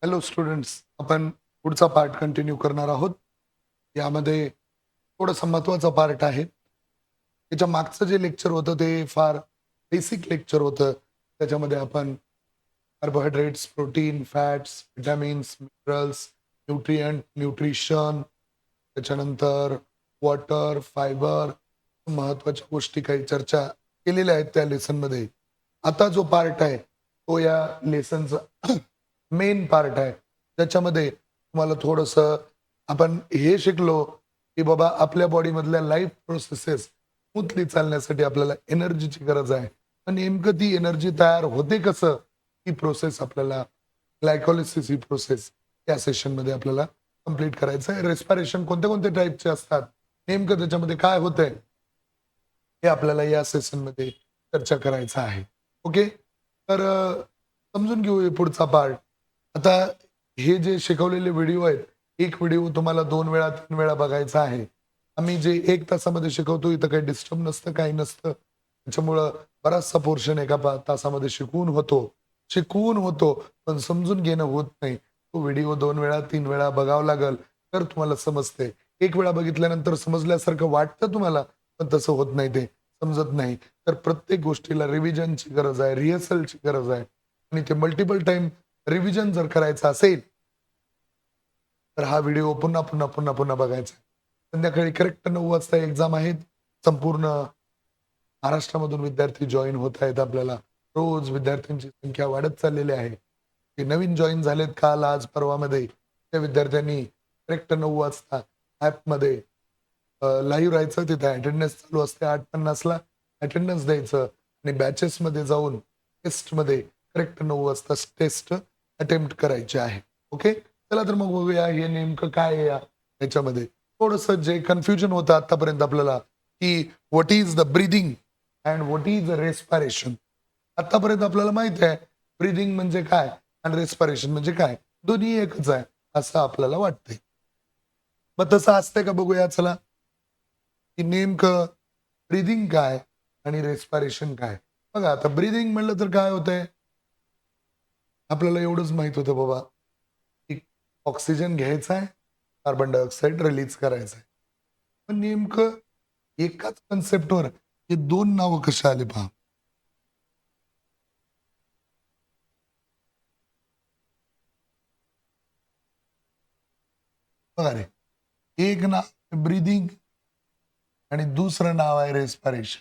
Hello students, आपण पुढचा part continue करणार आहोत. यामध्ये थोडंसं महत्त्वाचा पार्ट आहे. त्याच्या मागचं जे लेक्चर होतं ते फार बेसिक लेक्चर होतं. त्याच्यामध्ये आपण carbohydrates, protein, fats, vitamins, minerals, nutrient, nutrition, त्याच्यानंतर वॉटर, फायबर, महत्त्वाच्या गोष्टी काही चर्चा केलेल्या आहेत त्या लेसनमध्ये. आता जो पार्ट आहे तो या लेसनचा मेन पार्ट आहे. त्याच्यामध्ये तुम्हाला थोडंसं आपण हे शिकलो, की बाबा आपल्या बॉडीमधल्या लाईफ प्रोसेसेस स्मूथली चालण्यासाठी आपल्याला एनर्जीची गरज आहे. पण नेमकं ती एनर्जी तयार होते कसं? ही प्रोसेस आपल्याला ग्लायकोलिसिस ही प्रोसेस या सेशनमध्ये आपल्याला कंप्लीट करायचं आहे. रेस्पिरेशन कोणत्या टाईपचे असतात? नेमकं त्याच्यामध्ये काय होतंय? हे आपल्याला या सेशनमध्ये चर्चा करायचं आहे. ओके. तर समजून घेऊ हे पुढचा पार्ट. आता हे जे शिकवलेले व्हिडिओ आहेत, एक व्हिडिओ तुम्हाला 2 वेळा 3 वेळा बघायचा आहे. आम्ही जे 1 तासामध्ये शिकवतो इथं काही डिस्टर्ब नसतं, काही नसतं. त्याच्यामुळं बराचसा पोर्शन एका तासामध्ये शिकवून होतो, पण समजून घेणं होत नाही. तो व्हिडिओ 2 वेळा 3 वेळा बघावा लागेल, तर तुम्हाला समजते. 1 वेळा बघितल्यानंतर समजल्यासारखं वाटतं तुम्हाला, पण तसं होत नाही ते. समजत नाही. तर प्रत्येक गोष्टीला रिव्हिजनची गरज आहे, रिहर्सलची गरज आहे आणि ते मल्टिपल टाईम रिव्हिजन जर करायचं असेल, तर हा व्हिडिओ पुन्हा बघायचा आहे. संध्याकाळी करेक्ट 9 वाजता एक्झाम आहेत. संपूर्ण महाराष्ट्रामधून विद्यार्थी जॉइन होत आहेत आपल्याला. रोज विद्यार्थ्यांची संख्या वाढत चाललेली आहे. ते नवीन जॉइन झालेत काल, आज, परवामध्ये. त्या विद्यार्थ्यांनी करेक्ट 9 वाजता ॲपमध्ये लाईव्ह राहायचं. तिथे अटेंडन्स चालू असते 8:50 ला अटेंडन्स द्यायचं आणि बॅचेसमध्ये जाऊन टेस्टमध्ये करेक्ट 9 वाजता टेस्ट अटेम्प्ट करायची आहे. ओके. चला तर मग बघूया हे नेमकं काय आहे याच्यामध्ये. थोडंसं जे कन्फ्युजन होतं आतापर्यंत आपल्याला, की what is the breathing and what is the respiration. आतापर्यंत आपल्याला माहिती आहे ब्रीथिंग म्हणजे काय आणि रेस्पिरेशन म्हणजे काय. दोन्ही एकच आहे असं आपल्याला वाटतंय. मग तसं असतंय का बघूया चला. की नेमकं ब्रीदिंग काय आणि रेस्पिरेशन काय? बघा आता ब्रीदिंग म्हणलं तर काय होतंय? आपल्याला एवढंच माहित होतं बाबा, की ऑक्सिजन घ्यायचा आहे, कार्बन डायऑक्साईड रिलीज करायचा आहे. पण नेमकं एकाच कन्सेप्टवर हे 2 नावं कशी आली पहा. बघा रे, एक नाव ब्रीथिंग आणि दुसरं नाव आहे रेस्पिरेशन.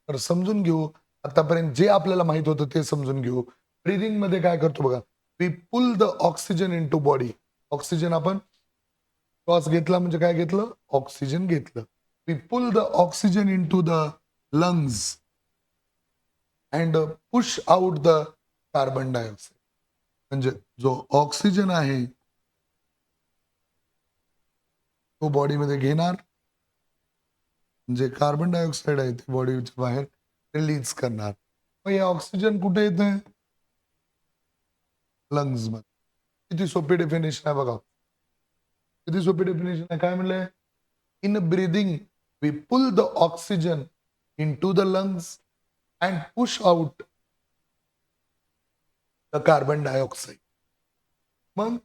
तर समजून घेऊ. आतापर्यंत जे आपल्याला माहित होतं ते समजून घेऊ. ब्रीथिंग मध्ये काय करतो बघा. We pull the oxygen into body. Oxygen आपण श्वास घेतला म्हणजे काय घेतलं? ऑक्सिजन घेतलं. We pull the oxygen into the lungs and push out the carbon dioxide. म्हणजे जो ऑक्सिजन आहे तो बॉडीमध्ये घेणार, जे कार्बन डायऑक्साईड आहे ते बॉडीच्या बाहेर रिलीज करणार. मग हे ऑक्सिजन कुठे येतंय? लंग्स मध्ये. किती सोपी डेफिनेशन आहे बघा. किती सोपी डेफिनेशन आहे. काय म्हणलंय? In breathing we pull the oxygen into the lungs and push out the carbon dioxide. मग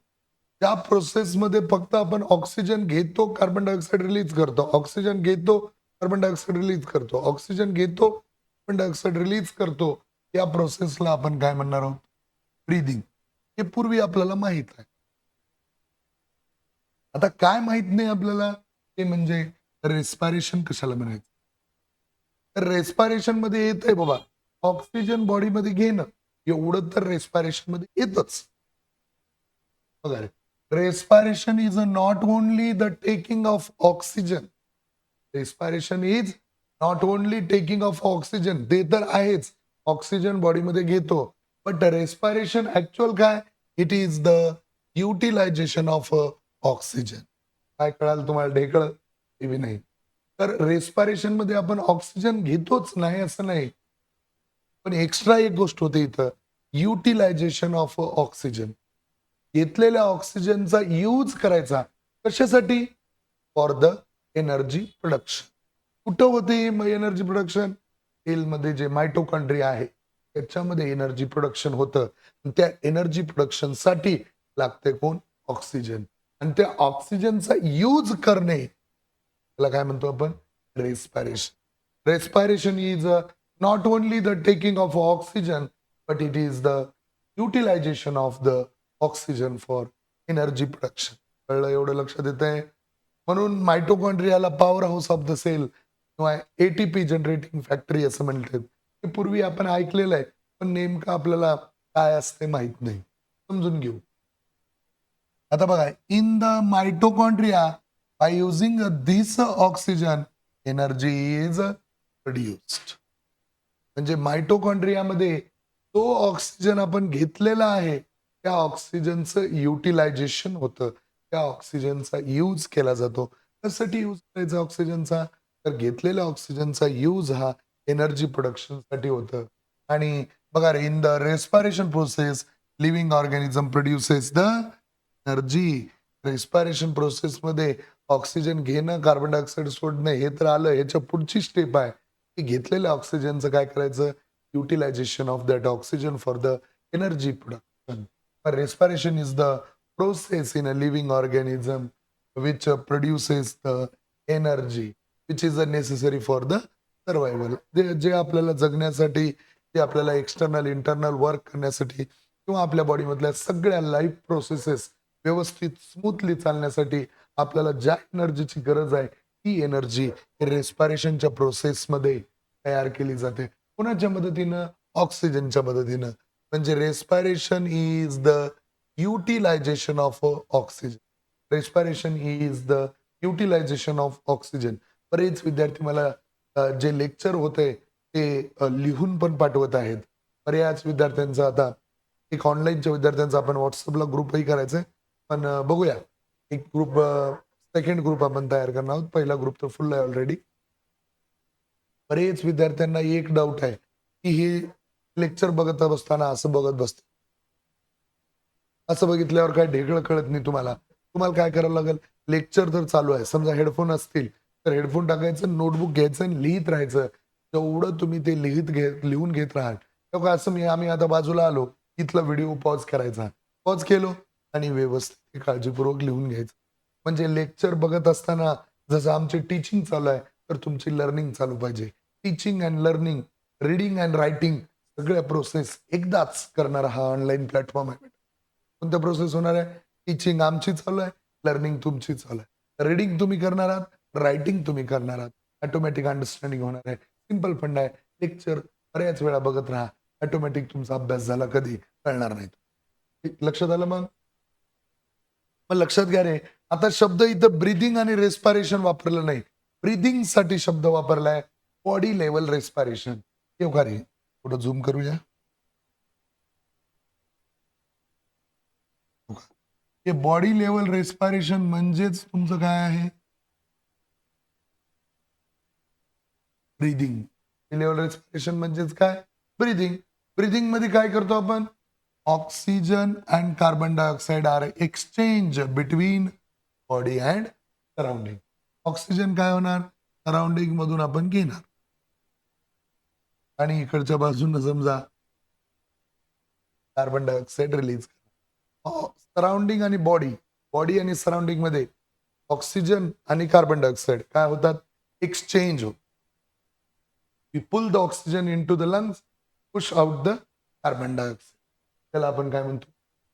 त्या प्रोसेसमध्ये फक्त आपण ऑक्सिजन घेतो, कार्बन डायऑक्साईड रिलीज करतो. ऑक्सिजन घेतो, कार्बन डायऑक्साईड रिलीज करतो. ऑक्सिजन घेतो, कार्बन डायऑक्साईड रिलीज करतो. या प्रोसेसला आपण काय म्हणणार आहोत? ब्रीदिंग. हे पूर्वी आपल्याला माहित आहे. आता काय माहित नाही आपल्याला? ते म्हणजे रेस्पिरेशन कशाला म्हणायचं? तर रेस्पिरेशन मध्ये येतंय बाबा, ऑक्सिजन बॉडीमध्ये घेणं. एवढं तर रेस्पिरेशन मध्ये येतच. बघा रे, respiration is not only the taking of oxygen. Respiration is not only taking of oxygen. ते तर आहेच. ऑक्सिजन बॉडीमध्ये घेतो. बट रेस्पिरेशन ऍक्च्युअल काय? It is the utilisation of oxygen. काय कळाल तुम्हाला? ढेकळ ते बी नाही. तर रेस्पिरेशन मध्ये आपण ऑक्सिजन घेतोच नाही असं नाही. पण एक्स्ट्रा एक गोष्ट होते इथं, युटिलायझेशन ऑफ ऑक्सिजन. घेतलेल्या ऑक्सिजनचा यूज करायचा कशासाठी? For the energy production. कुठं होते एनर्जी प्रोडक्शन? सेलमध्ये जे मायटोकॉन्ड्रिया आहे त्याच्यामध्ये एनर्जी प्रोडक्शन होतं. त्या एनर्जी प्रोडक्शनसाठी लागते कोण? ऑक्सिजन. आणि त्या ऑक्सिजनचा यूज करणे त्याला काय म्हणतो आपण? Respiration. Respiration is not only the taking of oxygen, but it is the utilisation of the oxygen for energy production. कळलं? एवढं लक्षात येतंय? म्हणून मायटोकॉन्ड्रियाला powerhouse of the cell किंवा एटीपी जनरेटिंग फॅक्टरी असं म्हणतात. हे पूर्वी आपण ऐकलेलं आहे, पण नेमकं आपल्याला काय असते माहित नाही. समजून घेऊ. आता बघा, in the mitochondria by using this oxygen energy is produced. म्हणजे मायटोकॉन्ड्रियामध्ये तो ऑक्सिजन आपण घेतलेला आहे, त्या ऑक्सिजनचं युटिलायझेशन होतं. त्या ऑक्सिजनचा यूज केला जातो. कशासाठी यूज करायचा ऑक्सिजनचा? तर घेतलेल्या ऑक्सिजनचा यूज हा एनर्जी प्रोडक्शनसाठी होतं. आणि बघा रे, in the respiration process living organism produces the energy. Respiration प्रोसेसमध्ये ऑक्सिजन घेणं, कार्बन डायऑक्साईड सोडणं हे तर आलं. ह्याच्या पुढची स्टेप आहे की घेतलेल्या ऑक्सिजनचं काय करायचं? Utilization of that oxygen for the energy production. Respiration is the process in a living organism which produces the energy which is necessary for the survival. जे आपल्याला जगण्यासाठी, जे आपल्याला एक्सटर्नल इंटरनल वर्क करण्यासाठी किंवा आपल्या बॉडीमधल्या सगळ्या लाईफ प्रोसेसेस व्यवस्थित स्मूथली चालण्यासाठी आपल्याला ज्या एनर्जीची गरज आहे ती एनर्जी रेस्पिरेशनच्या प्रोसेसमध्ये तयार केली जाते. कोणाच्या मदतीनं? ऑक्सिजनच्या मदतीनं. म्हणजे respiration is the utilisation of oxygen. Respiration is the utilisation of oxygen. बरेच विद्यार्थी मला जे लेक्चर होते ते लिहून पण पाठवत आहेत. बऱ्याच विद्यार्थ्यांचं आता एक ऑनलाईनच्या विद्यार्थ्यांचा आपण व्हॉट्सअपला ग्रुपही करायचा आहे. पण बघूया, एक ग्रुप सेकंड ग्रुप आपण तयार करणार आहोत. पहिला ग्रुप तर फुल आहे ऑलरेडी. बरेच विद्यार्थ्यांना एक डाऊट आहे की हे लेक्चर बघत असताना असं बघत बसते. असं बघितल्यावर काय ढेकळं कळत नाही तुम्हाला. तुम्हाला काय करावं लागेल? लेक्चर तर चालू आहे. समजा हेडफोन असतील तर हेडफोन टाकायचं, नोटबुक घ्यायचं आणि लिहित राहायचं. जेवढं तुम्ही ते लिहून घेत राहाल तेव्हा असं आम्ही आता बाजूला आलो, इथला व्हिडिओ पॉज करायचा. पॉज केलो आणि व्यवस्थित काळजीपूर्वक लिहून घ्यायचं. म्हणजे लेक्चर बघत असताना जसं आमची टीचिंग चालू आहे, तर तुमची लर्निंग चालू पाहिजे. Teaching and learning, reading and writing सगळ्या प्रोसेस एकदाच करणारा हा ऑनलाईन प्लॅटफॉर्म आहे. कोणत्या प्रोसेस होणार आहे? टीचिंग आमची चालू आहे, लर्निंग तुमची चालू आहे. रीडिंग तुम्ही करणार आहात, रायटिंग तुम्ही करणार आहात. ऑटोमॅटिक अंडरस्टँडिंग होणार आहे. सिंपल फंड आहे. लेक्चर बऱ्याच वेळा बघत राहा. ऑटोमॅटिक तुमचा अभ्यास झाला कधी कळणार नाही. लक्षात आलं मग? मग लक्षात घ्या रे, आता शब्द इथं ब्रीदिंग आणि रेस्पिरेशन वापरलं नाही. ब्रीदिंग साठी शब्द वापरलाय बॉडी लेवल रेस्पिरेशन. येऊ का रे? थोडं झूम करूया. हे बॉडी लेवल रेस्पिरेशन म्हणजेच तुमचं काय आहे? ब्रीदिंग. लेवल रेस्पिरेशन म्हणजेच काय? ब्रीदिंग. ब्रीदिंग मध्ये काय करतो आपण? Oxygen and carbon dioxide are exchange between body and surrounding. ऑक्सिजन काय होणार? सराउंडिंग मधून आपण घेणार आणि इकडच्या बाजूने समजा कार्बन डायऑक्साईड रिलीज करणार. सराउंडिंग आणि बॉडी, बॉडी आणि सराउंडिंग मध्ये ऑक्सिजन आणि कार्बन डायऑक्साईड काय होतात? एक्सचेंज होत. We pull the oxygen into the lungs, push out the carbon dioxide. त्याला आपण काय म्हणतो?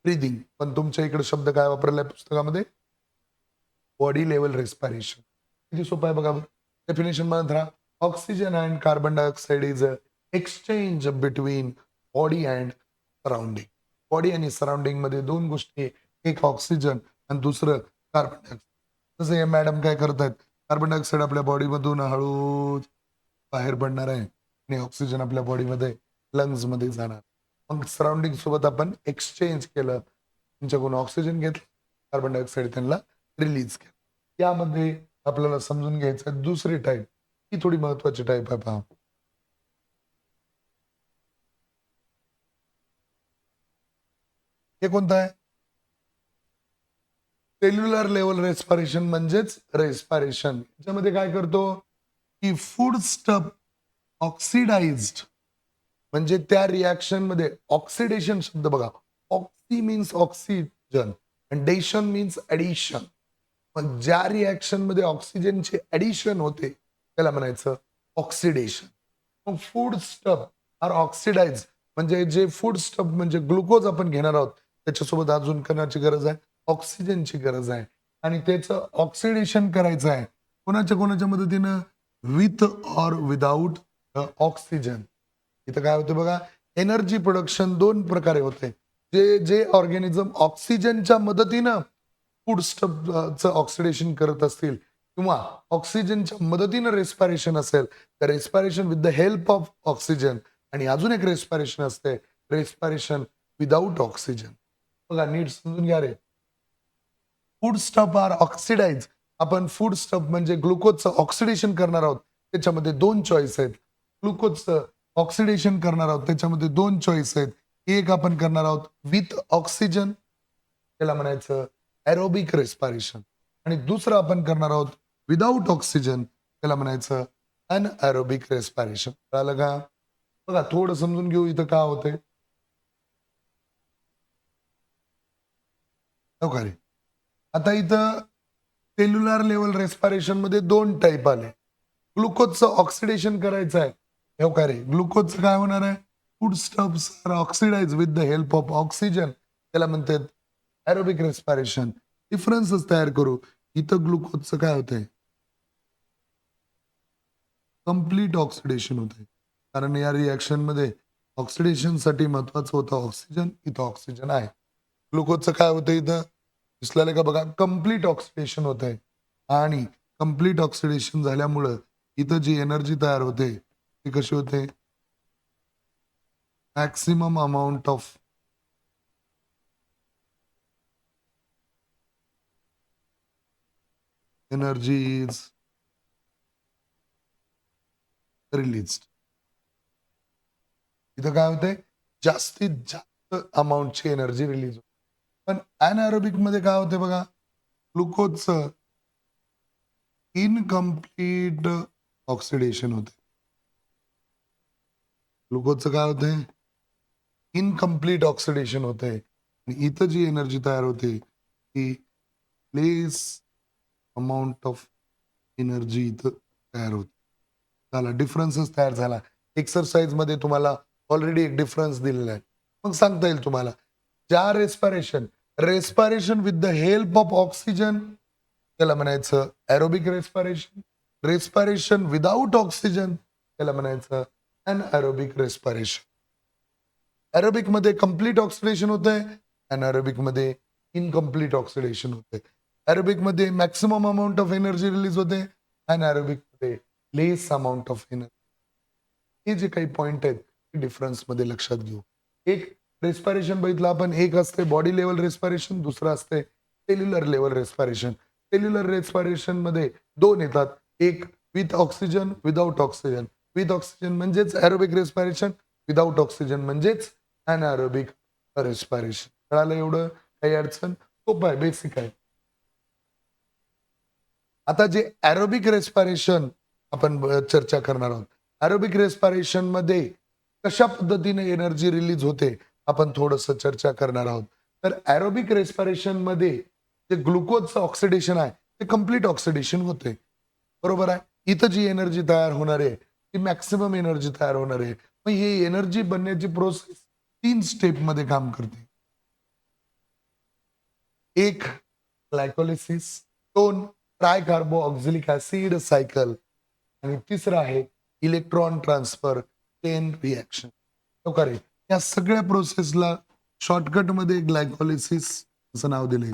ब्रीदिंग. पण तुमच्या इकडे शब्द काय वापरलाय पुस्तकामध्ये? Body level respiration. किती सोपं आहे बघा. डेफिनेशन म्हणत राहा. Oxygen and carbon dioxide is a exchange between body and surrounding. Body आणि सराउंडिंग मध्ये दोन गोष्टी, एक ऑक्सिजन आणि दुसरं कार्बन डायऑक्साईड. जसं हे मॅडम काय करतायत, कार्बन डायऑक्साईड आपल्या बॉडीमधून हळूच बाहेर पडणार आहे आणि ऑक्सिजन आपल्या बॉडीमध्ये लंग्स मध्ये जाणार. मग सराउंडिंग सोबत आपण एक्सचेंज केलं, त्यांच्याकडून ऑक्सिजन घेतलं, कार्बन डायऑक्साईड त्यांना रिलीज केलं. यामध्ये आपल्याला समजून घ्यायचं दुसरी टाईप, ही थोडी महत्वाची टाईप आहे पहा. हे कोणतं आहे? सेल्युलर लेवल रेस्पिरेशन म्हणजेच रेस्पिरेशन. याच्यामध्ये काय करतो की फूड स्टफ ऑक्सिडाइज्ड, म्हणजे त्या रिॲक्शन मध्ये ऑक्सिडेशन शब्द बघा. Oxy means oxy, oxygen. आणि डेशन मीन्स ऍडिशन. मग ज्या रिॲक्शन मध्ये ऑक्सिजनचे ऍडिशन होते त्याला म्हणायचं ऑक्सिडेशन. मग फूड स्टफ आर ऑक्सिडाइज म्हणजे जे फूड स्टफ म्हणजे ग्लुकोज आपण घेणार आहोत त्याच्यासोबत अजून कोणाची गरज आहे, ऑक्सिजनची गरज आहे. आणि त्याचं ऑक्सिडेशन करायचं आहे कोणाच्या कोणाच्या मदतीनं, विथ ऑर विदाऊट ऑक्सिजन. इथं काय होतं बघा, एनर्जी प्रोडक्शन दोन प्रकारे होते. जे जे ऑर्गॅनिझम ऑक्सिजनच्या मदतीनं फूड स्टफचं ऑक्सिडेशन करत असतील किंवा ऑक्सिजनच्या मदतीनं रेस्पिरेशन असेल तर respiration with the help of oxygen. आणि अजून एक रेस्पिरेशन असते, रेस्पिरेशन विदाऊट ऑक्सिजन. बघा नीट समजून घ्या रे. Foodstuff are oxidise. आपण फूड स्टफ म्हणजे ग्लुकोजचं ऑक्सिडेशन करणार आहोत त्याच्यामध्ये दोन चॉईस आहेत. ग्लुकोजचं ऑक्सिडेशन करणार आहोत त्याच्यामध्ये दोन चॉईस आहेत. एक आपण करणार आहोत विथ ऑक्सिजन, त्याला म्हणायचं एरोबिक रेस्पिरेशन. आणि दुसरं आपण करणार आहोत विदाऊट ऑक्सिजन, त्याला म्हणायचं अनएरोबिक रेस्पिरेशन. कळालं का? बघा थोडं समजून घेऊ इथं का होतंय. हो का रे? आता इथं सेल्युलर लेवल रेस्पिरेशन मध्ये दोन टाईप आले. ग्लुकोजचं ऑक्सिडेशन करायचं आहे. हो का रे? ग्लुकोजचं काय होणार आहे, food stuffs are oxidise with the help of oxygen, त्याला म्हणतात एरोबिक रेस्पिरेशन. डिफरन्सच तयार करू. इथं ग्लुकोजचं काय होतंय, कम्प्लीट ऑक्सिडेशन होते. कारण या रिॲक्शन मध्ये ऑक्सिडेशनसाठी महत्वाचं होतं ऑक्सिजन, इथं ऑक्सिजन आहे. ग्लुकोजचं काय होतं इथं दिसलेलं का बघा, कम्प्लीट ऑक्सिडेशन होत आहे. आणि कम्प्लीट ऑक्सिडेशन झाल्यामुळं इथं जी एनर्जी तयार होते ती कशी होते, maximum amount of energy is release. इथं काय होतंय, जास्तीत जास्त अमाऊंटची एनर्जी रिलीज होते. पण अनएरोबिक मध्ये काय होते बघा, ग्लुकोजचं इनकम्प्लीट ऑक्सिडेशन होते. ग्लुकोजचं काय होतंय, इनकम्प्लीट ऑक्सिडेशन होत आहे. आणि इथं जी एनर्जी तयार होते ती लेस अमाऊंट ऑफ एनर्जी इथं तयार होते. झाला डिफरन्सच तयार झाला. एक्सरसाइज मध्ये तुम्हाला ऑलरेडी एक डिफरन्स दिलेला आहे. मग सांगता येईल तुम्हाला, ज्या respiration respiration with the help of oxygen त्याला म्हणायचं aerobic respiration. Respiration without oxygen त्याला म्हणायचं अनएरोबिक रेस्पिरेशन. एरोबिक मध्ये कम्प्लीट ऑक्सिडेशन होत आहे, अनएरोबिक मध्ये इनकम्प्लीट ऑक्सिडेशन होते. एरोबिक मध्ये maximum amount of energy release होते, अनएरोबिक मध्ये लेस अमाऊंट ऑफ एनर्जी. हे जे काही पॉइंट आहेत ते डिफरन्स मध्ये लक्षात घेऊ. एक रेस्पिरेशन बघितलं आपण, एक असते बॉडी लेवल रेस्पिरेशन, दुसरं असते cellular level respiration. Cellular respiration मध्ये दोन येतात, एक with oxygen, without oxygen. With oxygen म्हणजेच एरोबिक रेस्पिरेशन, विदाऊट ऑक्सिजन म्हणजेच अनएरोबिक रेस्पिरेशन. कळालं एवढं, काही अडचण, सोपं आहे, बेसिक आहे. आता जे एरोबिक रेस्पिरेशन आपण चर्चा करणार आहोत. एरोबिक रेस्पिरेशन मध्ये कशा पद्धतीने एनर्जी रिलीज होते आपण थोडस चर्चा करणार आहोत. तर एरोबिक रेस्पिरेशन मध्ये जे ग्लुकोजचं ऑक्सिडेशन आहे ते कम्प्लीट ऑक्सिडेशन होते, बरोबर आहे. इथं जी एनर्जी तयार होणार आहे ती मॅक्सिमम एनर्जी तयार होणार आहे. मग ही एनर्जी बनण्याची प्रोसेस तीन स्टेप मध्ये काम करते. एक ग्लायकोलिसिस, दोन ट्रायकार्बो ऑक्झिलिक ऍसिड सायकल, आणि तिसरं आहे इलेक्ट्रॉन ट्रान्सफर चेन रिॲक्शन. रे या सगळ्या प्रोसेसला शॉर्टकट मध्ये ग्लायकोलिसिस असं नाव दिले.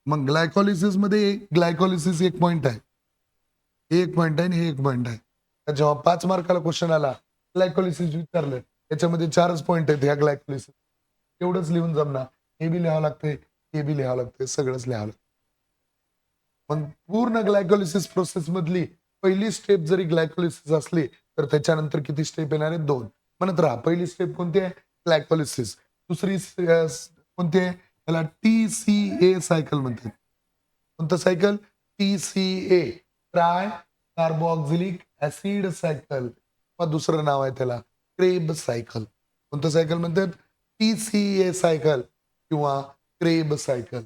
मग ग्लायकोलिसिस मध्ये ग्लायकोलिसिस एक पॉइंट आहे, एक पॉइंट आहे आणि हे एक पॉइंट आहे. तर जेव्हा 5 मार्काला क्वेश्चन आला ग्लायकोलिसिस विचारलं त्याच्यामध्ये 4च पॉइंट आहेत ह्या ग्लायकोलिसिस, एवढंच लिहून जमणार. हे बी लिहावं लागते, हे बी लिहावं लागते, सगळंच लिहावं लागतं. मग पूर्ण ग्लायकोलिसिस प्रोसेस मधली पहिली स्टेप जरी ग्लायकोलिसिस असली तर त्याच्यानंतर किती स्टेप येणार आहेत, दोन. म्हणत राहा, पहिली स्टेप कोणती आहे, ग्लायकोलिसिस. दुसरी कोणती आहे, त्याला TCA सायकल म्हणतात. कोणतं cycle, TCA try carboxylic acid cycle, किंवा दुसरं नाव आहे त्याला क्रेब सायकल. कोणतं सायकल म्हणतात, TCA सायकल किंवा क्रेब सायकल.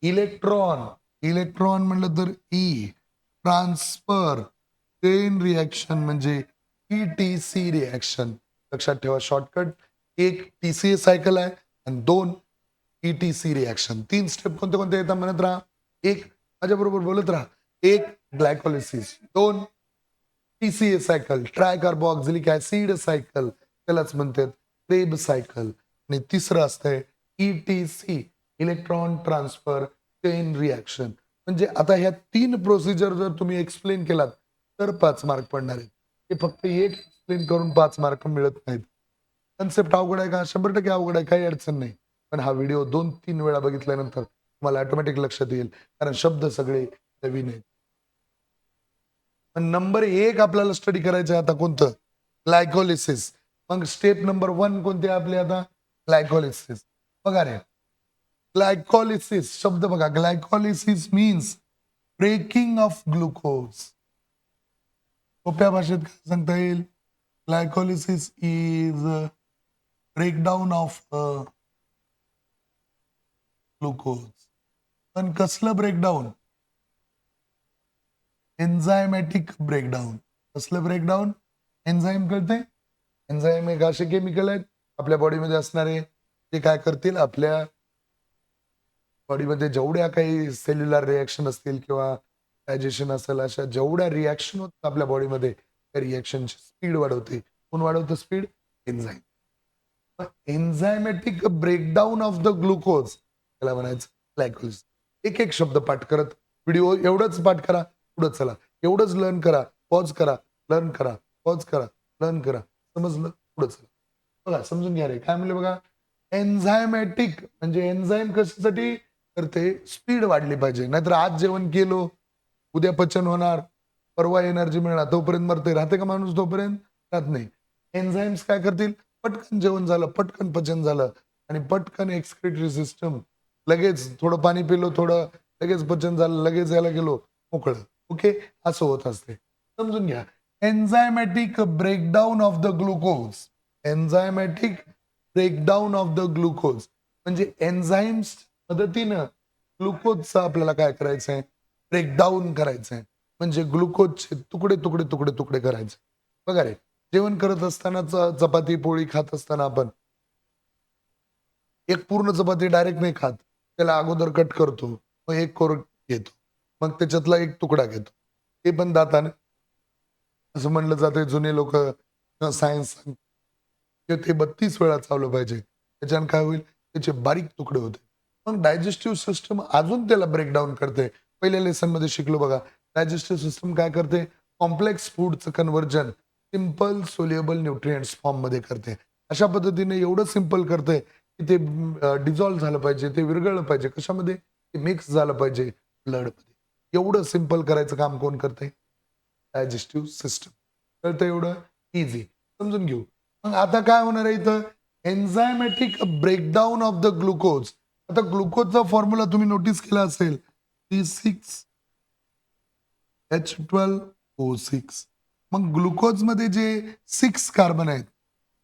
इलेक्ट्रॉन इलेक्ट्रॉन म्हणलं तर ई ट्रान्सफर चेन रिॲक्शन म्हणजे ETC रिॲक्शन. लक्षात ठेवा शॉर्टकट. एक TCA सायकल आहे आणि 2 ETC रिॲक्शन. 3 स्टेप कोणते कोणते येतात म्हणत राहा. एक माझ्याबरोबर बोलत राहा. एक glycolysis, 2 TCA cycle, tricarboxylic acid cycle त्यालाच म्हणतात क्रेब सायकल, आणि तिसरं असतंय ETC electron transfer chain reaction. म्हणजे आता ह्या 3 प्रोसिजर जर तुम्ही एक्सप्लेन केलात तर 5 मार्क पडणार आहेत. हे फक्त एक एक्सप्लेन करून 5 मार्क मिळत नाहीत. कन्सेप्ट अवघड आहे का? 100% अवघड आहे, काही अडचण नाही. पण हा व्हिडिओ 2-3 वेळा बघितल्यानंतर तुम्हाला ऑटोमॅटिक लक्षात येईल, कारण शब्द सगळे नवीन आहेत. पण नंबर 1 आपल्याला स्टडी करायचं आहे आता कोणतं? ग्लायकोलिसिस. मग स्टेप नंबर 1 कोणते आपले आता? ग्लायकोलिसिस. बघा रे, ग्लायकोलिसिस शब्द बघा. Glycolysis means breaking of glucose. सोप्या भाषेत काय सांगता येईल? Glycolysis is breakdown of glucose. पण कसलं ब्रेकडाऊन? Enzymatic breakdown. कसलं ब्रेकडाऊन? एन्झाईम कळते? एन्झाईम एक असे केमिकल आहेत आपल्या बॉडीमध्ये असणारे, ते काय करतील, आपल्या बॉडीमध्ये जेवढ्या काही सेल्युलर रिॲक्शन असतील किंवा डायजेशन असेल, अशा जेवढ्या रिॲक्शन होतात आपल्या बॉडीमध्ये, त्या रिॲक्शनची स्पीड वाढवते. कोण वाढवतं speed? Enzyme. Enzymatic breakdown of the glucose त्याला म्हणायचं ग्लायकोलिसिस. एक एक शब्द पाठ करत व्हिडिओ एवढंच पाठ करा, पुढे चला. एवढंच लर्न करा, पॉज करा, लर्न करा, पॉज करा, लर्न करा. समजलं? पुढे चला. बघा समजून घ्या रे, काय म्हणले बघा. एन्झायमॅटिक म्हणजे एन्झाईम कशासाठी? तर ते स्पीड वाढली पाहिजे. नाहीतर आज जेवण केलो, उद्या पचन होणार, परवा एनर्जी मिळणार, तोपर्यंत मरते. राहते का माणूस तोपर्यंत? राहत नाही. एन्झाईम्स काय करतील? पटकन जेवण झालं, पटकन पचन झालं आणि पटकन एक्सक्रिटरी सिस्टम, लगेच थोडं पाणी पिलो, थोडं लगेच पचन झालं, लगेच यायला गेलो, मोकळं. ओके, असं होत असते. समजून घ्या. Enzymatic breakdown of the glucose. Enzymatic breakdown of the glucose म्हणजे एन्झाईम्स मदतीनं ग्लुकोजचं आपल्याला काय करायचं आहे? ब्रेकडाऊन करायचं आहे. म्हणजे ग्लुकोजचे तुकडे तुकडे तुकडे तुकडे करायचे. बघा रे, जेवण करत असताना चपाती पोळी खात असताना आपण एक पूर्ण चपाती डायरेक्ट नाही खात. त्याला अगोदर कट करतो, मग एक कोर घेतो, मग त्याच्यातला एक तुकडा घेतो. ते पण दाताने, असं म्हणलं जातं जुने लोक सायन्स, ते 32 वेळा चावलं पाहिजे. त्याच्यानं काय होईल? त्याचे बारीक तुकडे होते. मग डायजेस्टिव्ह सिस्टम अजून त्याला ब्रेकडाऊन करते. पहिल्या लेसनमध्ये शिकलो बघा. डायजेस्टिव्ह सिस्टम काय करते? कॉम्प्लेक्स फूडचं कन्व्हर्जन सिंपल सोल्युबल न्यूट्रिएंट्स फॉर्ममध्ये करते. अशा पद्धतीने एवढं सिंपल करते की ते डिझॉल्व्ह झालं पाहिजे, ते विरघळलं पाहिजे. कशामध्ये? ते मिक्स झालं पाहिजे ब्लडमध्ये. एवढं सिंपल करायचं काम कोण करते? Digestive system. कळतं एवढं? इझी. समजून घेऊ. मग आता काय होणार आहे इथं? Enzymatic breakdown of the glucose. आता ग्लुकोजचा फॉर्म्युला तुम्ही नोटीस केला असेल, C6H12O6. मग ग्लुकोजमध्ये जे 6 कार्बन आहेत,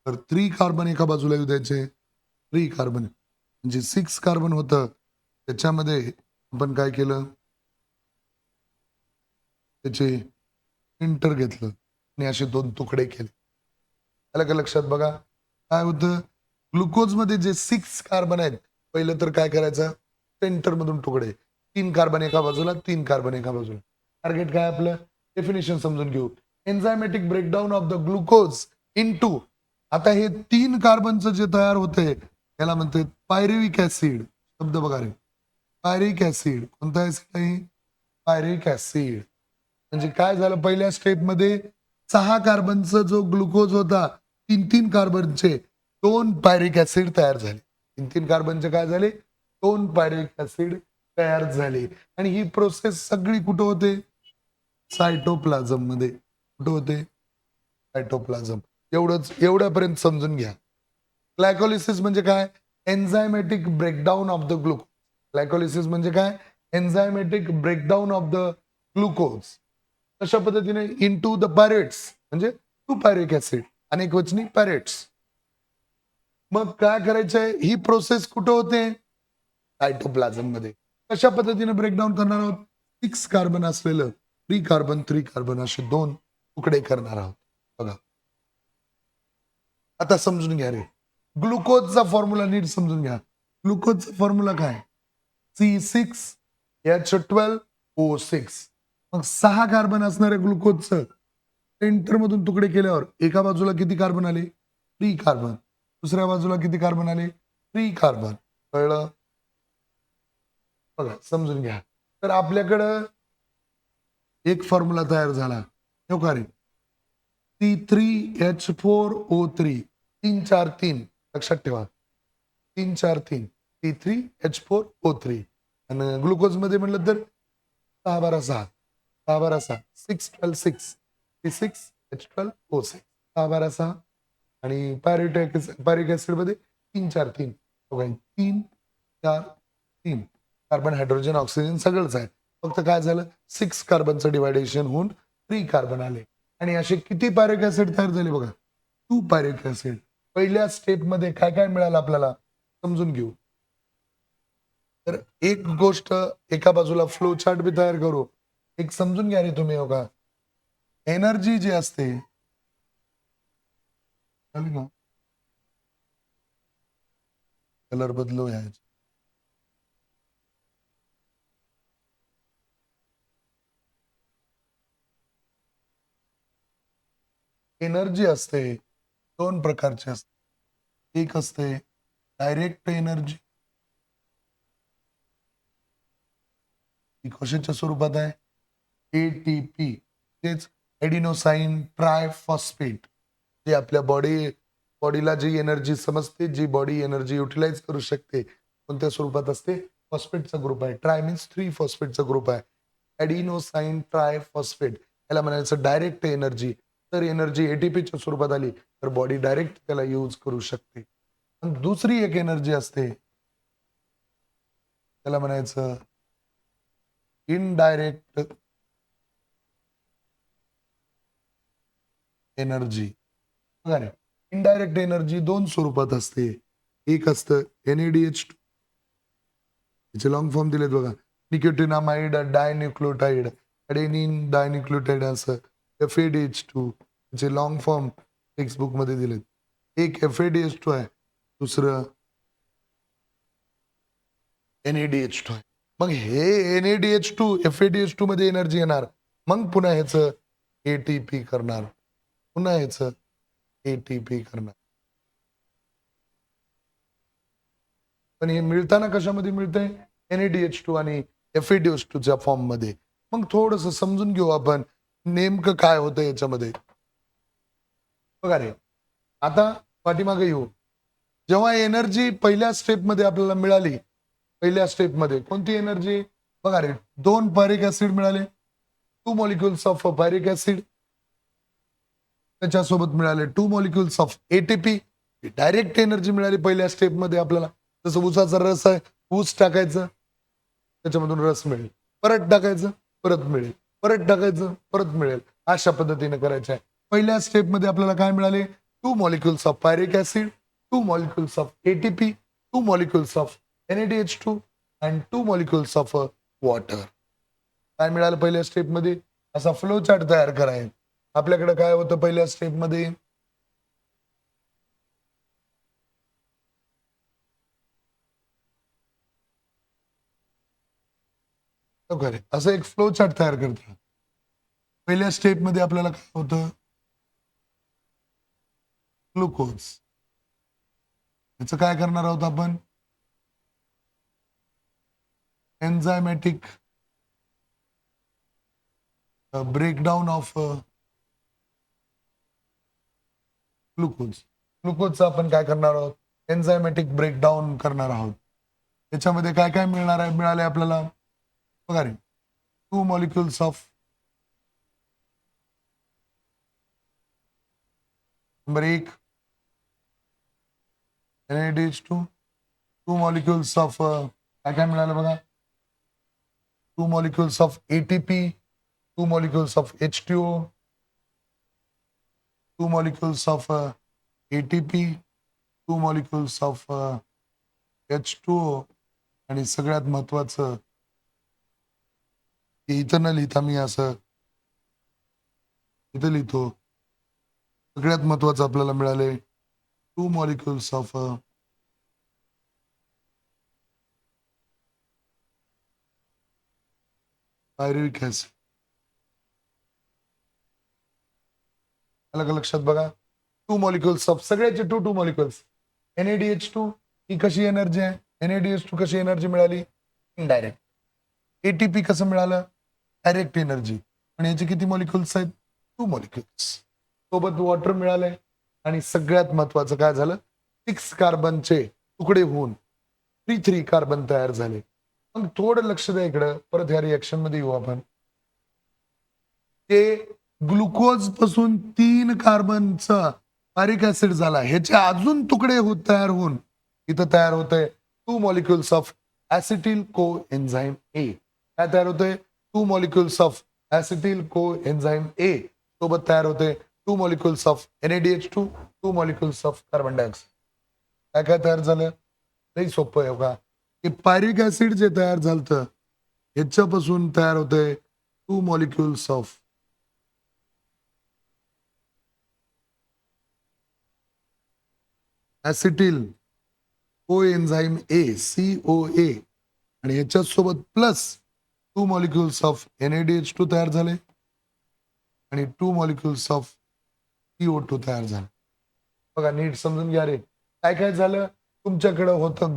तर 3 कार्बन एका बाजूला येऊ द्यायचे. 3 कार्बन म्हणजे 6 कार्बन होतं. त्याच्यामध्ये आपण काय केलं? त्याचे इंटर घेतलं आणि असे 2 तुकडे केले. आलं का लक्षात? बघा काय होतं? ग्लुकोजमध्ये जे 6 कार्बन आहेत, पहिलं तर काय करायचं? सेंटर मधून तुकडे. 3 कार्बन एका बाजूला, 3 कार्बन एका बाजूला. टार्गेट काय आपलं? डेफिनेशन समजून घेऊ. Enzymatic breakdown of the glucose into, आता हे 3 कार्बनचं जे तयार होते त्याला म्हणते पायरुव्हिक ऍसिड. शब्द बघा रे, पायरिक ऍसिड. कोणता ऍसिड आहे? पायरिक ऍसिड. म्हणजे काय झालं? पहिल्या स्टेपमध्ये 6 कार्बनचा जो ग्लुकोज होता, 3-3 कार्बनचे 2 पायरिक ऍसिड तयार झाले. 3-3 कार्बनचे काय झाले? 2 पायरिक ऍसिड तयार झाले. आणि ही प्रोसेस सगळी कुठं होते? सायटोप्लाझम मध्ये. कुठं होते? सायटोप्लाझम. एवढ्यापर्यंत समजून घ्या. ग्लायकोलिसिस म्हणजे काय? Enzymatic breakdown of the glucose. Glycolysis म्हणजे काय? Enzymatic breakdown of the glucose. अशा पद्धतीने इनटू द पायरेट्स म्हणजे 2 पायरिक ऍसिड, अनेक वचनी पायरेट्स. मग काय करायचंय? ही प्रोसेस कुठं होते? सायटोप्लाझम मध्ये. कशा पद्धतीने ब्रेकडाऊन करणार आहोत? 6 कार्बन असलेलं 3 कार्बन 3 कार्बन असे 2 तुकडे करणार आहोत. बघा. आता समजून घ्या रे. ग्लुकोजचा फॉर्म्युला नीट समजून घ्या. ग्लुकोजचा फॉर्म्युला काय? C6H12O6. मग 6 कार्बन असणाऱ्या ग्लुकोजचं सेंटर मधून तुकडे केल्यावर एका बाजूला किती कार्बन आले? 3 कार्बन. दुसऱ्या बाजूला किती कार्बन आले? 3 कार्बन. कळलं? बघा समजून घ्या. तर आपल्याकडं एक फॉर्म्युला तयार झाला. हो का रे? C3H4O3 343 लक्षात ठेवा. 343 C3H4O3 आणि ग्लुकोज मध्ये म्हटलं तर 6 12 6 6 12 6 6 12 6 C6H12O6 6 12 6 आणि पायरिक ऍसिड मध्ये 343 3 4 3 कार्बन हायड्रोजन ऑक्सिजन सगळंच आहे. फक्त काय झालं 6 कार्बनचं डिवायडेशन होऊन 3 कार्बन आले आणि असे किती पायरिक ऍसिड तयार झाले बघा 2 पायरिक ऍसिड. पहिल्या स्टेप मध्ये काय काय मिळालं आपल्याला समजून घेऊ. तर एक गोष्ट एका बाजूला फ्लो चार्ट बी तयार करू. एक समजून घ्या रे तुम्ही बघा एनर्जी जी असते कलर बदलो यायचे एनर्जी असते 2 प्रकारची असते. एक असते डायरेक्ट एनर्जी ही कशाच्या स्वरूपात आहे ATP तेच एडिनोसाइन ट्रायफॉस्फेट जे आपल्या बॉडीला जी एनर्जी समजते जी बॉडी एनर्जी युटिलाइज करू शकते कोणत्या स्वरूपात असते फॉस्फेटचा ग्रुप आहे. ट्राय मीन्स 3 फॉस्फेटचा ग्रुप आहे. एडिनोसाइन ट्रायफॉस्फेट याला म्हणायचं डायरेक्ट एनर्जी. तर एनर्जी एटीपीच्या स्वरूपात आली तर बॉडी डायरेक्ट त्याला यूज करू शकते. दुसरी एक एनर्जी असते त्याला म्हणायचं इनडायरेक्ट एनर्जी. बघा रे इनडायरेक्ट एनर्जी 2 स्वरूपात असते. एक असतं NADH2 याचे लॉंग फॉर्म दिलेत बघा निकोटिनामाइड डायन्यूक्लियोटाइड अडेनिन डायन्यूक्लियोटाइड असं FADH2 याचे लॉंग फॉर्म टेक्स्ट बुक मध्ये दिलेत. एक FADH2 आहे दुसरं NADH2 आहे. मग हे NADH2 FADH2 मध्ये एनर्जी येणार मग पुन्हा ह्याचं ATP करणार पुन्हा ह्याचं ATP करणार. पण हे मिळताना कशामध्ये मिळतंय NADH2 आणि FADH2 च्या फॉर्म मध्ये. मग थोडस समजून घेऊ आपण नेमकं काय होतं याच्यामध्ये. बघा रे आता पाठीमागे येऊ. जेव्हा एनर्जी पहिल्या स्टेप मध्ये आपल्याला मिळाली पहिल्या स्टेप मध्ये कोणती एनर्जी बघा रे 2 पायरिक ऍसिड मिळाले 2 मॉलिक्युल्स ऑफ पायरिक ऍसिड त्याच्यासोबत मिळाले 2 molecules of ATP direct energy मिळाली पहिल्या स्टेप मध्ये आपल्याला. जसं ऊसाचा रस आहे ऊस टाकायचं त्याच्यामधून रस मिळेल परत टाकायचं परत मिळेल परत टाकायचं परत मिळेल अशा पद्धतीने करायचं आहे. पहिल्या स्टेप मध्ये आपल्याला काय मिळाले 2 molecules of pyruvic acid 2 molecules of ATP 2 molecules of NADH2 and 2 molecules of water. काय मिळालं पहिल्या स्टेप मध्ये असा फ्लो चार्ट तयार करायचा. आपल्याकडे काय होतं पहिल्या स्टेप मध्ये असं एक फ्लो चार्ट तयार करतात. पहिल्या स्टेप मध्ये आपल्याला काय होतं ग्लुकोज याचं काय करणार आहोत आपण एन्झायमॅटिक ब्रेकडाऊन ऑफ ग्लुकोज. ग्लुकोजचं आपण काय करणार आहोत एन्झायमॅटिक ब्रेकडाऊन करणार आहोत. त्याच्यामध्ये काय काय मिळणार आहे मिळाले आपल्याला बघा रे 2 molecules of number 1 NADH2 2 molecules of काय काय मिळालं बघा 2 molecules of ATP 2 molecules of H2O 2 molecules of ATP 2 molecules of H2O आणि सगळ्यात महत्वाचं की इथं न लिहिता मी असं इथं लिहितो. सगळ्यात महत्वाचं आपल्याला मिळाले 2 मॉलिक्युल्स ऑफ पायरुव्हिक ॲसिड. आलं का लक्षात बघा? 2 मॉलिक्युल्स ऑफ सगळ्याचे 2 मॉलिक्युल्स. NaDH2 ही कशी एनर्जी आहे? NaDH2 कशी एनर्जी मिळाली? इनडायरेक्ट. ATP कसं मिळालं? Direct energy. आणि याचे किती मॉलिक्युल्स आहेत? 2 मॉलिक्युल्स. सोबत वॉटर मिळालंय आणि सगळ्यात महत्वाचं काय झालं? 6 कार्बनचे तुकडे होऊन 3 कार्बन तयार झाले. मग थोडं लक्ष द्या इकडं. परत ह्या रिएक्शन मध्ये येऊ आपण. ते ग्लुकोज पासून 3 कार्बनचा पायरिक ऍसिड झाला. ह्याचे अजून तुकडे तयार होऊन इथं तयार होतंय 2 मॉलिक्युल्स ऑफ ऍसिटिल को एन्झाईम ए. काय तयार होतंय? 2 मॉलिक्युल्स ऑफ ऍसिटिल को एन्झाईम ए सोबत तयार होते 2 molecules of NaDH2, 2 molecules of carbon dioxide. काय काय तयार झालं? लई सोपं आहे बघा. की पायरिक ऍसिड जे तयार झालं ह्याच्यापासून तयार होते 2 मॉलिक्युल्स ऑफ ऍसिटिल कोएन्झाईम ए CoA आणि ह्याच्या सोबत प्लस 2 मॉलिक्युल्स ऑफ NaDH2 तयार झाले आणि 2 मॉलिक्युल्स ऑफ CO2 तयार झाले. बघा नीट समजून घ्या रे. काय काय झालं? तुमच्याकडे होतं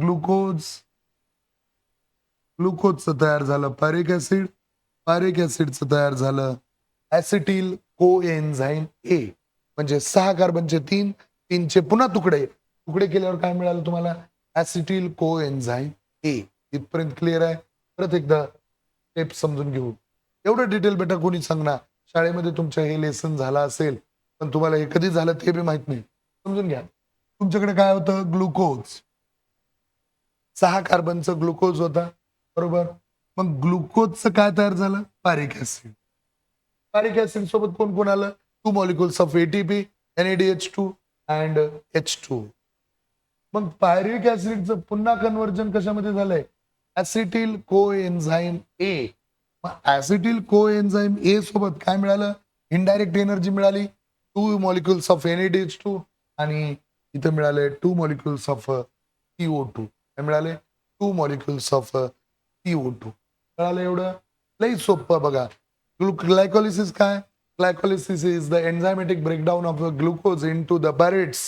ग्लुकोजचं तयार झालं पायरिक ऍसिडचं तयार झालं ऍसिटिल कोएन्झाईम ए. म्हणजे 6 कार्बनचे 3चे पुन्हा तुकडे केल्यावर काय मिळालं तुम्हाला? ऍसिटिल कोएन्झाईम ए. इथपर्यंत क्लिअर आहे? परत एकदा स्टेप समजून घेऊ. एवढं डिटेल बेटा कोणी सांगणार? शाळेमध्ये तुमच्या हे लेसन झालं असेल पण तुम्हाला हे कधी झालं ते बी माहित नाही. समजून घ्या. तुमच्याकडे काय होतं? ग्लुकोज. 6 कार्बनचं ग्लुकोज होता बरोबर. मग ग्लुकोजचं काय तयार झालं? पायरिक ऍसिड. पायरिक ऍसिड सोबत कोण कोण आलं? 2 molecules of ATP, NaDH2 and H2. मग पायरिक ऍसिडचं पुन्हा कन्व्हर्जन कशामध्ये झालंय? ऍसिटिल कोएन्झाईम ए. मग ऍसिटिल कोएन्झाईम ए सोबत काय मिळालं? इनडायरेक्ट एनर्जी मिळाली 2 मॉलिक्युल्स ऑफ NaDH2 आणि इथं मिळाले 2 मॉलिक्युल्स ऑफ CO2. काय मिळाले? 2 मॉलिक्युल्स ऑफ CO2. कळालं एवढं? लई सोपं बघा. ग्लायकोलिसिस काय? Glycolysis is the enzymatic breakdown of glucose into the pyruvates.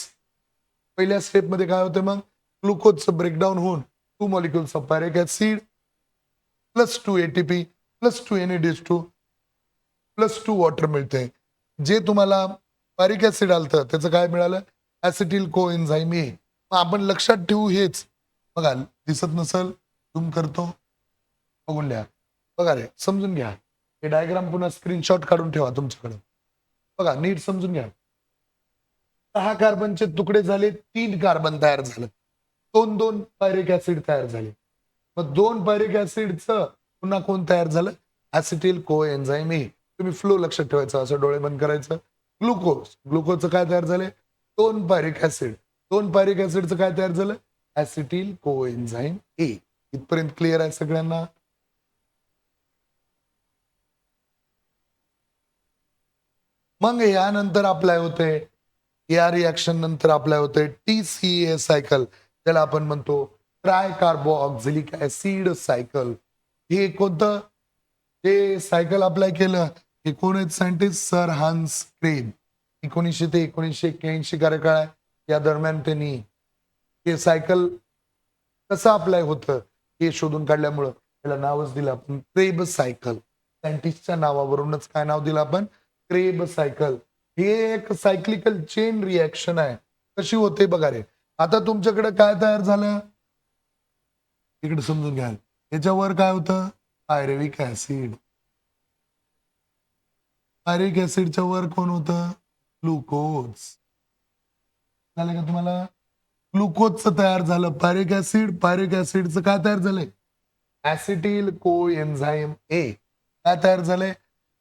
पहिल्या स्टेप मध्ये काय होतं मग? ग्लुकोजचं ब्रेकडाऊन होऊन 2 molecules of pyruvic acid plus 2 ATP plus 2 NaDH2 plus 2 वॉटर मिळते. जे तुम्हाला पायरिक ऍसिड आलतं त्याचं काय मिळालं? ऍसिटिल कोएन्झाईम ए. मग आपण लक्षात ठेवू हेच. बघा दिसत नसल झूम करतो बघून लिहा. बघा रे समजून घ्या. हे डायग्राम पुन्हा स्क्रीनशॉट काढून ठेवा तुमच्याकडे. बघा नीट समजून घ्या. 6 कार्बनचे तुकडे झाले 3 कार्बन तयार झालं. 2 पायरिक ऍसिड तयार झाले. मग 2 पायरिक ऍसिडचं पुन्हा कोण तयार झालं? ऍसिटिल कोएन्झाईम ए. तुम्ही फ्लो लक्षात ठेवायचं. असं डोळे बंद करायचं. ग्लुकोजचं काय तयार झाले? 2 पायरिक ऍसिड. 2 पायरिक ऍसिडचं काय तयार झालं? ऍसिटिल कोएन्झाईम ए. इथपर्यंत क्लिअर आहे सगळ्यांना? मग यानंतर अप्लाय होते या रिएक्शन नंतर अप्लाय होते TCA सायकल, त्याला आपण म्हणतो ट्राय कार्बो ऑक्झिलिक ऍसिड सायकल. हे कोणतं? ते सायकल अप्लाय केलं हे कोण आहेत सायंटिस्ट? Sir Hans crab. 1900 ते 1981 कार्यकाळ या दरम्यान त्यांनी हे सायकल कसं अप्लाय होतं हे शोधून काढल्यामुळं त्याला नावच दिलं आपण क्रेब सायकल. सायंटिस्टच्या नावावरूनच काय नाव दिलं आपण? Kreb cycle. हे एक सायक्लिकल चेन रिएक्शन आहे. कशी होते बघा रे. आता तुमच्याकडे काय तयार झालं? इकडे समजून घ्या. याच्यावर काय होतं? पायरुव्हिक ऍसिड. पायरिक ऍसिडच्या वर कोण होतं? ग्लुकोज. झालं का तुम्हाला? ग्लुकोजचं तयार झालं पायरिक ऍसिडचं काय तयार झालंय? ऍसिटिल कोएन्झाईम ए. काय तयार झालंय?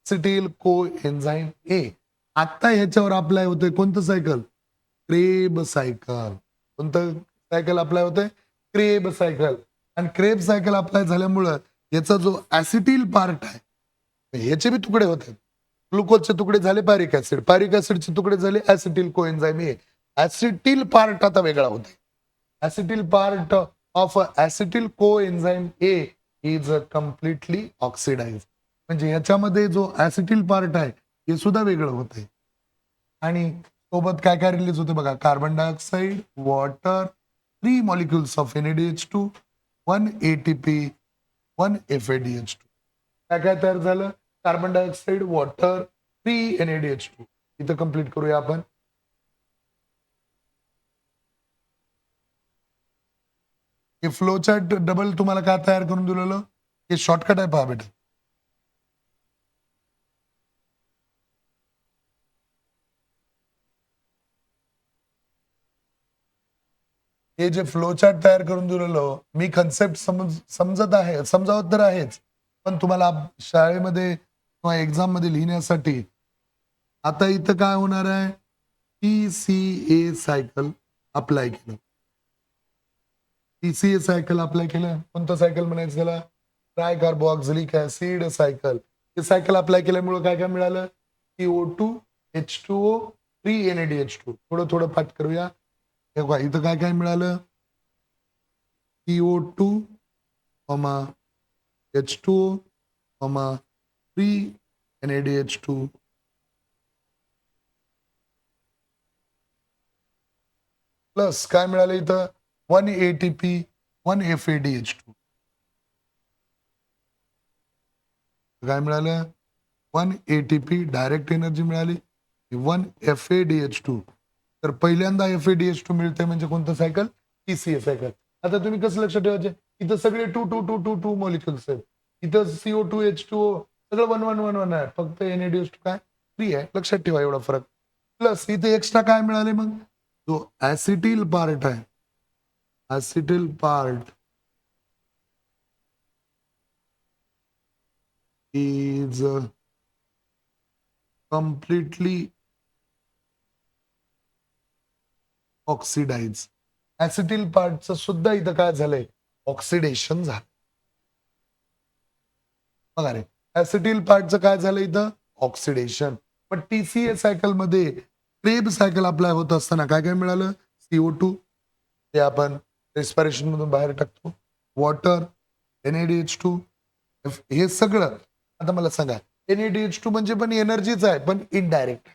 ऍसिटिल कोएन्झाईम ए. आता ह्याच्यावर अप्लाय होतंय कोणतं सायकल? Krebs cycle. कोणतं सायकल अप्लाय होतंय? Krebs cycle. आणि क्रेब्स सायकल अप्लाय झाल्यामुळं याचा जो ऍसिटिल पार्ट आहे ह्याचे बी तुकडे होतात. ग्लुकोजचे तुकडे झाले पायरिक ऍसिडचे तुकडे झाले ऍसिटिल कोएन्झाइम ए. ऍसिटिल पार्ट आता वेगळा होते. Acetyl part of acetyl coenzyme A is completely oxidise. म्हणजे याच्यामध्ये जो ऍसिटिल पार्ट आहे हे सुद्धा वेगळं होते. आणि सोबत काय काय रिलीज होते बघा, carbon dioxide, water, 3 molecules of NADH2, 1 ATP, 1 FADH2. काय काय तयार झालं? Carbon dioxide, water, 3 NADH2. इथं कंप्लीट करूया आपण. हे फ्लोचार्ट डबल तुम्हाला काय तयार करून दिलेलं? हे शॉर्टकट आहे पहा बेटा. हे जे फ्लोचार्ट तयार करून दिलेलं मी कन्सेप्ट समजत आहे, समजावत तर आहेच, पण तुम्हाला शाळेमध्ये किंवा एक्झाम मध्ये लिहिण्यासाठी आता इथं काय होणार आहे, TCA सायकल अप्लाय केलं. TCA सायकल अप्लाय केलं. कोणतं सायकल म्हणायचं त्याला? Try carboxylic acid cycle. हे सायकल अप्लाय केल्यामुळे काय काय मिळालं? CO2, H2O, 3 NADH2. थोडं थोडं पाठ करूया. हे बघा इथं काय काय मिळालं? CO2, H2O, 3 NADH2 प्लस काय मिळालं इथं? 1 ATP, 1 FADH2. काय मिळालं? 1 ATP डायरेक्ट एनर्जी मिळाली, 1 FADH2. तर पहिल्यांदा FADH2 मिळते म्हणजे कोणतं सायकल? TCA cycle. आता तुम्ही कसं लक्षात ठेवायचे? इथं सगळे 2 2 2 2 2 मॉलिक्युल्स आहेत. इथं CO2 H2O सगळं 1 1 1 1 आहे. फक्त NADH2 काय? 3 आहे. लक्षात ठेवा एवढा फरक. प्लस इथे एक्स्ट्रा काय मिळाले मग? जो ऍसिटिल पार्ट आहे, ऍसिटिल पार्ट इज कम्प्लिटली ऑक्सिडाइज. ऍसिटिल पार्टचं सुद्धा इथं काय झालंय? ऑक्सिडेशन झालं. बघा रे, ऍसिटिल पार्टचं काय झालं इथं? ऑक्सिडेशन. पण TCA सायकल मध्ये क्रेब सायकल अप्लाय होत असताना काय काय मिळालं? CO2 ते आपण रेस्पिरेशन मधून बाहेर टाकतो, वॉटर, NADH2, हे सगळं. आता मला सांगा, NADH2 म्हणजे पण एनर्जीच आहे पण इनडायरेक्ट.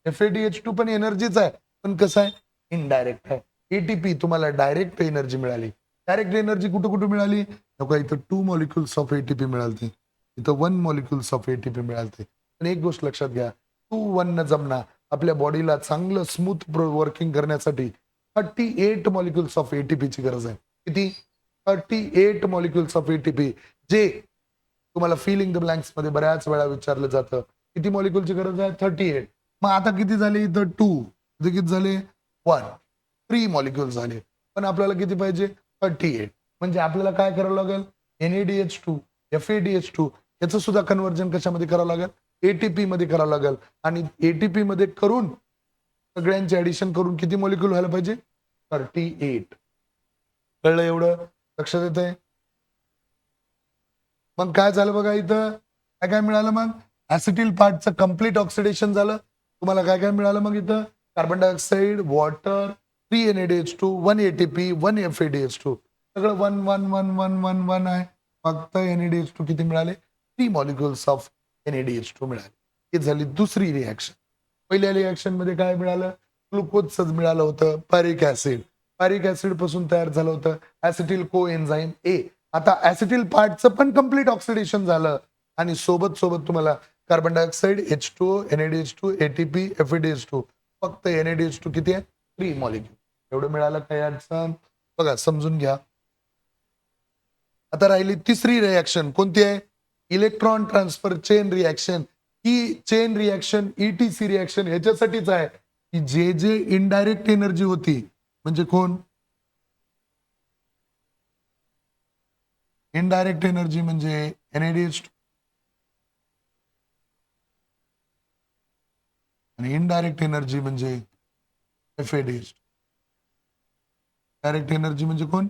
FADH2 पण एनर्जीच आहे पण कसं आहे? इनडायरेक्ट आहे. ATP तुम्हाला डायरेक्ट एनर्जी मिळाली. डायरेक्ट एनर्जी कुठं कुठं मिळाली? नको इथं 2 मॉलिक्युल्स ऑफ ATP मिळालते, इथं 1 मॉलिक्युल्स ऑफ ATP मिळालते. पण एक गोष्ट लक्षात घ्या, 2 1 न जमना आपल्या बॉडीला चांगलं स्मूथ वर्किंग करण्यासाठी 38 मॉलिक्युल्स ऑफ ATP ची गरज आहे. किती? 38 मॉलिक्युल्स ऑफ ATP, जे तुम्हाला फिल इन द ब्लँक्स मध्ये बऱ्याच वेळा विचारलं जातं. किती मॉलिक्युलची गरज आहे? 38. मग आता किती झाले इथं? 2. इथे किती झाले? 1. 3 मॉलिक्युल झाले. पण आपल्याला किती पाहिजे? 38. म्हणजे आपल्याला काय करावं लागेल? NADH2, FADH2 याचं सुद्धा कन्व्हर्जन कशामध्ये करावं लागेल? ATP मध्ये करावं लागेल. आणि ATP मध्ये करून सगळ्यांचे ऍडिशन करून किती मॉलिक्युल व्हायला पाहिजे? 38. कळलं एवढं? लक्षात येतंय? मग काय झालं बघा इथं? काय काय मिळालं मग? ऍसिटिल पार्टचं कम्प्लीट ऑक्सिडेशन झालं. तुम्हाला काय काय मिळालं मग इथं? Carbon dioxide, water, 3 NADH2, 1 ATP, 1 FADH2. सगळं 1 1 1 1 1 1 आहे. फक्त NADH2 किती मिळाले? 3 मॉलिक्युल्स ऑफ NADH2 मिळाले. ही झाली दुसरी रिएक्शन. पहिल्या रिएक्शन मध्ये काय मिळालं? ग्लुकोजच मिळालं होतं, पायरिक ऍसिड. पायरिक ऍसिड पासून तयार झालं होतं ऍसिटिल कोएन्झाइम ए. आता ऍसिटिल पार्टचं पण कम्प्लीट ऑक्सिडेशन झालं आणि सोबत सोबत तुम्हाला carbon dioxide, H2O, NADH2, ATP, FADH2. फक्त NADH2 किती आहे? 3 मॉलिक्युल. एवढं मिळालं काय अडचण? बघा समजून घ्या. आता राहिली तिसरी रिएक्शन कोणती आहे? Electron transfer chain reaction. ही चेन रिएक्शन ETC रिएक्शन ह्याच्यासाठीच आहे की जे जे इनडायरेक्ट एनर्जी होती म्हणजे कोण? इनडायरेक्ट एनर्जी म्हणजे NADH2 आणि इनडायरेक्ट एनर्जी म्हणजे FADH2. डायरेक्ट एनर्जी म्हणजे कोण?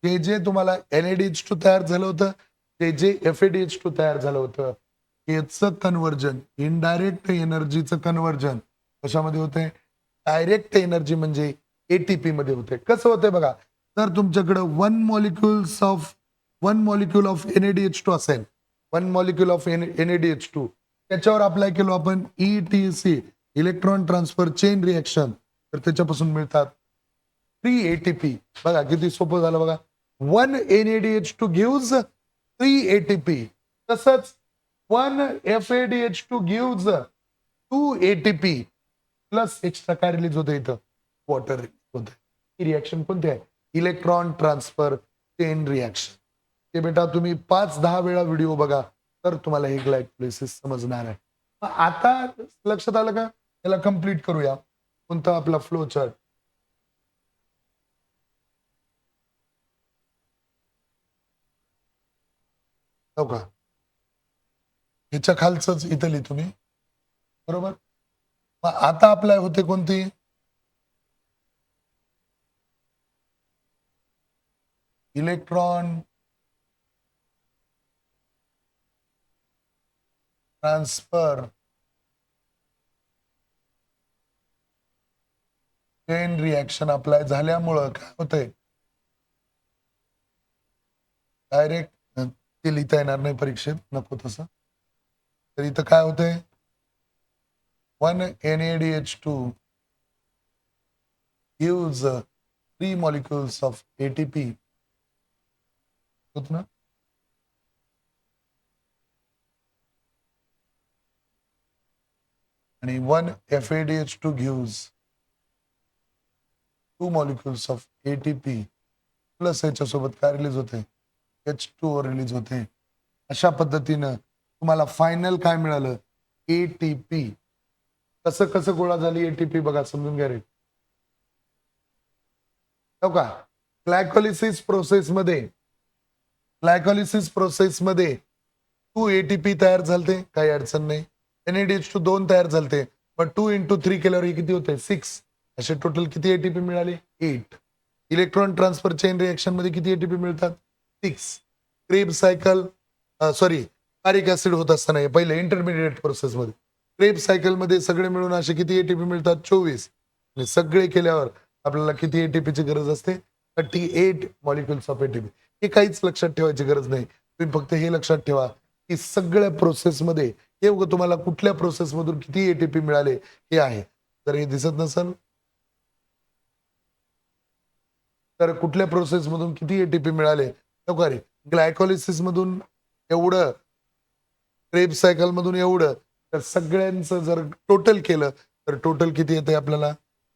जे जे तुम्हाला NADH2 तयार झालं होतं, जे जे FADH2 तयार झालं होतं, याचं कन्व्हर्जन, इनडायरेक्ट एनर्जीचं कन्व्हर्जन कशामध्ये होते? डायरेक्ट एनर्जी म्हणजे ATP मध्ये होते. कसं होतंय बघा, तर तुमच्याकडे वन मॉलिक्यूल ऑफ NADH2 असेल, वन मॉलिक्यूल ऑफ NADH2 त्याच्यावर अप्लाय केलो आपण ETC, electron transfer chain reaction, तर त्याच्यापासून मिळतात 3 ATP. बघा किती सोपं झालं बघा. 1 NADH2 gives 3 ATP. तसंच 1 FADH2 gives 2 ATP plus extra काय रिलीज होतं इथं? वॉटर रिलीज होतं. ही रिएक्शन कोणती आहे? Electron transfer chain reaction. ते बेटा तुम्ही 5-10 वेळा व्हिडिओ बघा, तर तुम्हाला हे ग्लायकोलिसिस समजणार आहे. मग आता लक्षात आलं का? याला कंप्लीट करूया. कोणता आपला फ्लो चार्ट? हो का? ह्याच्या खालचंच इथं लिहितो मी. बरोबर? मग आता अप्लाय होते कोणती? Electron transfer chain reaction apply झाल्यामुळं काय होतंय? डायरेक्ट ते लिहिता येणार नाही परीक्षेत, नको तसं. तर इथं काय होतंय? 1 NADH2 gives 3 molecules of ATP. होत ना? आणि 1 FADH2 gives 2 molecules of ATP plus याच्यासोबत काय रिलीज होते? H2O रिलीज होते. अशा पद्धतीनं तुम्हाला फायनल काय मिळालं? ATP. कसं कसं गोळा झाली ATP बघा, समजून घ्या रे. हो का? ग्लायकोलिसिस प्रोसेसमध्ये ग्लायकोलिसिस प्रोसेसमध्ये 2 ATP तयार झालते, काही अडचण नाही. NADH2 2 तयार झालते. पण 2 into 3 केल्यावर हे किती होते? 6. असे टोटल किती ATP मिळाले? 8. इलेक्ट्रॉन ट्रान्सफर चेन रिएक्शन मध्ये किती ATP मिळतात? 6. क्रेब्स सायकल सॉरी पॅरिक ऍसिड होत असताना हे पहिले इंटरमिडिएट प्रोसेसमध्ये क्रेब्स सायकलमध्ये सगळे मिळून असे किती ATP मिळतात? 24. आणि सगळे केल्यावर आपल्याला किती ATPची गरज असते? 38 मॉलिक्युल्स ऑफ ATP. हे काहीच लक्षात ठेवायची गरज नाही. तुम्ही फक्त हे लक्षात ठेवा की सगळ्या प्रोसेसमध्ये हे बघा तुम्हाला कुठल्या प्रोसेसमधून किती ATP मिळाले हे आहे. जर हे दिसत नसेल तर कुठल्या प्रोसेसमधून किती ATP मिळाले? नको रे. ग्लायकोलिसिस मधून एवढं, क्रेब्स सायकल मधून एवढं, तर सगळ्यांचं जर टोटल केलं तर टोटल किती येते आपल्याला?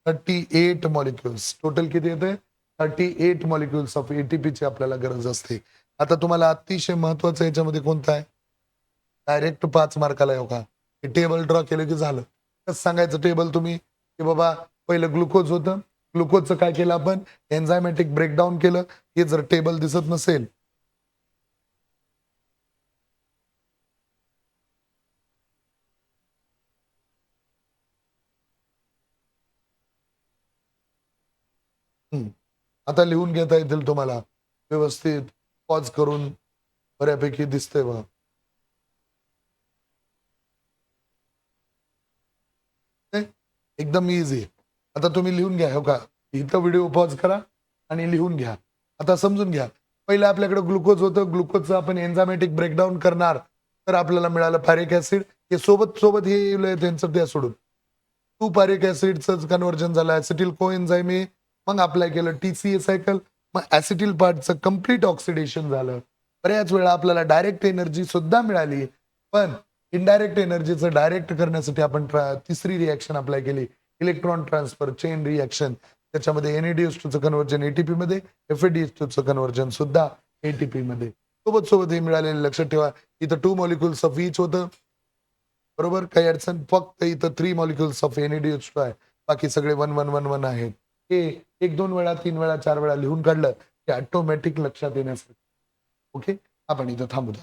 38 मॉलिक्युल्स. टोटल किती येते? 38 मॉलिक्युल्स ऑफ ATP ची आपल्याला गरज असते. आता तुम्हाला अतिशय महत्वाचं याच्यामध्ये कोणतं आहे? डायरेक्ट 5 मार्काला आहे हो का? हे टेबल ड्रॉ केलं की झालं. कसं सांगायचं टेबल तुम्ही? की बाबा पहिलं ग्लुकोज होतं. ग्लुकोजचं काय केलं आपण? एन्झायमॅटिक ब्रेकडाउन केलं. हे जर टेबल दिसत नसेल हं. आता लिहून घेता येतील तुम्हाला. व्यवस्थित पॉज करून बऱ्यापैकी दिसतंय बघा. ते एकदम ईझी. आता तुम्ही लिहून घ्या. हो का? इथं व्हिडिओ पॉज करा आणि लिहून घ्या. आता समजून घ्या. पहिलं आपल्याकडे ग्लुकोज होतं. ग्लुकोजचं आपण एन्झायमॅटिक ब्रेकडाउन करणार, तर आपल्याला मिळालं पॅरिक ॲसिड. हे सोबत-सोबत हे त्यांचं द्या सोडून. 2 पॅरिक ॲसिडचं कन्व्हर्जन झालं. ॲसिटिल कोएन्झाइम आहे. मग अप्लाय केलं TCA सायकल. मग ॲसिटिल पार्टचं कंप्लीट ऑक्सिडेशन झालं. बऱ्याच वेळा आपल्याला डायरेक्ट एनर्जी सुद्धा मिळाली. पण इनडायरेक्ट एनर्जीचं डायरेक्ट करण्यासाठी आपण तिसरी रिएक्शन अप्लाय केली. Electron transfer chain reaction. त्याच्यामध्ये NADH2चं कन्व्हर्जन ATP मध्ये, FADH2चं कन्व्हर्जन सुद्धा ATP मध्ये. सोबत-सोबत हे मिळालेलं लक्षात ठेवा. इथं 2 मॉलिक्युल्स ऑफ ईच होतं. बरोबर? काही अडचण फक्त इथं 3 मॉलिक्युल्स ऑफ NADH2 आहे. बाकी सगळे 1, 1, 1, 1 आहेत. हे 1-2 वेळा, 3 वेळा, 4 वेळा लिहून काढलं की ऑटोमॅटिक लक्षात येण्यासाठी. ओके? आपण इथं थांबूया.